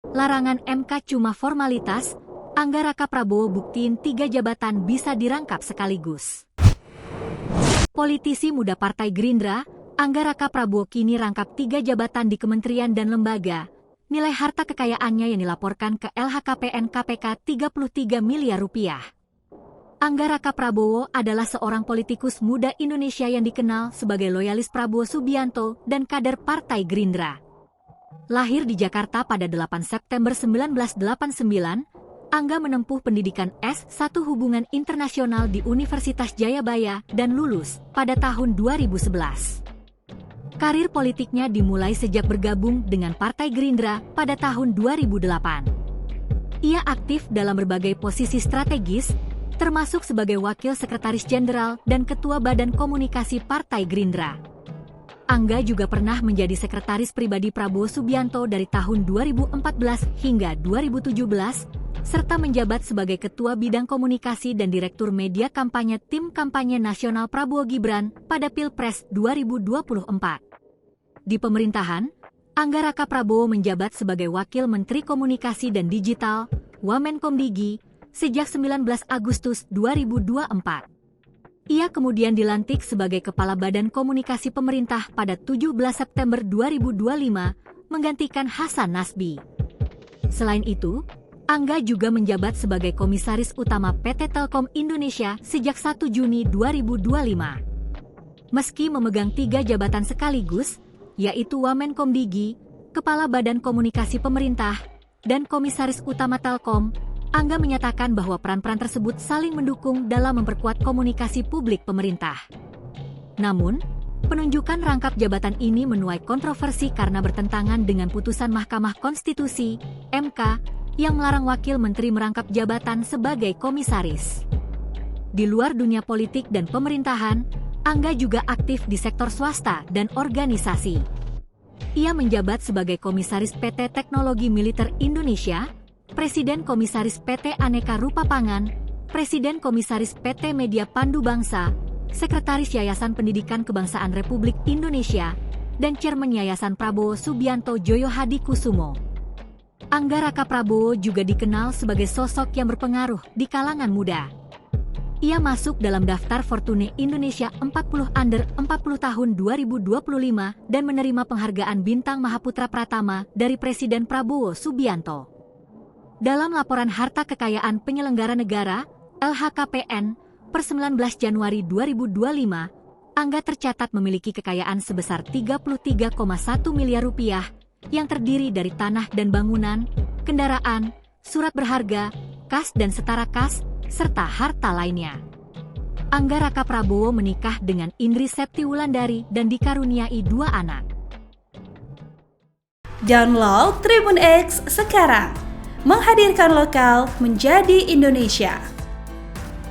Larangan MK cuma formalitas, Angga Raka Prabowo buktiin 3 jabatan bisa dirangkap sekaligus. Politisi muda Partai Gerindra, Angga Raka Prabowo kini rangkap 3 jabatan di kementerian dan lembaga. Nilai harta kekayaannya yang dilaporkan ke LHKPN KPK 33 miliar rupiah. Angga Raka Prabowo adalah seorang politikus muda Indonesia yang dikenal sebagai loyalis Prabowo Subianto dan kader Partai Gerindra. Lahir di Jakarta pada 8 September 1989, Angga menempuh pendidikan S1 Hubungan Internasional di Universitas Jayabaya dan lulus pada tahun 2011. Karir politiknya dimulai sejak bergabung dengan Partai Gerindra pada tahun 2008. Ia aktif dalam berbagai posisi strategis, termasuk sebagai Wakil Sekretaris Jenderal dan Ketua Badan Komunikasi Partai Gerindra. Angga juga pernah menjadi sekretaris pribadi Prabowo Subianto dari tahun 2014 hingga 2017, serta menjabat sebagai Ketua Bidang Komunikasi dan Direktur Media Kampanye Tim Kampanye Nasional Prabowo Gibran pada Pilpres 2024. Di pemerintahan, Angga Raka Prabowo menjabat sebagai Wakil Menteri Komunikasi dan Digital, Wamenkomdigi, sejak 19 Agustus 2024. Ia kemudian dilantik sebagai Kepala Badan Komunikasi Pemerintah pada 17 September 2025, menggantikan Hasan Nasbi. Selain itu, Angga juga menjabat sebagai Komisaris Utama PT Telkom Indonesia sejak 1 Juni 2025. Meski memegang 3 jabatan sekaligus, yaitu Wamenkomdigi, Kepala Badan Komunikasi Pemerintah, dan Komisaris Utama Telkom, Angga menyatakan bahwa peran-peran tersebut saling mendukung dalam memperkuat komunikasi publik pemerintah. Namun, penunjukan rangkap jabatan ini menuai kontroversi karena bertentangan dengan putusan Mahkamah Konstitusi, MK, yang melarang wakil menteri merangkap jabatan sebagai komisaris. Di luar dunia politik dan pemerintahan, Angga juga aktif di sektor swasta dan organisasi. Ia menjabat sebagai Komisaris PT Teknologi Militer Indonesia, Presiden Komisaris PT Aneka Rupa Pangan, Presiden Komisaris PT Media Pandu Bangsa, Sekretaris Yayasan Pendidikan Kebangsaan Republik Indonesia, dan Chairman Yayasan Prabowo Subianto Joyo Hadi Kusumo. Angga Raka Prabowo juga dikenal sebagai sosok yang berpengaruh di kalangan muda. Ia masuk dalam daftar Fortune Indonesia 40 Under 40 tahun 2025 dan menerima penghargaan Bintang Mahaputra Pratama dari Presiden Prabowo Subianto. Dalam laporan harta kekayaan penyelenggara negara, LHKPN, per 19 Januari 2025, Angga tercatat memiliki kekayaan sebesar 33,1 miliar rupiah yang terdiri dari tanah dan bangunan, kendaraan, surat berharga, kas dan setara kas, serta harta lainnya. Angga Raka Prabowo menikah dengan Indri Septi Wulandari dan dikaruniai 2 anak. Download Tribun X sekarang, menghadirkan lokal menjadi Indonesia.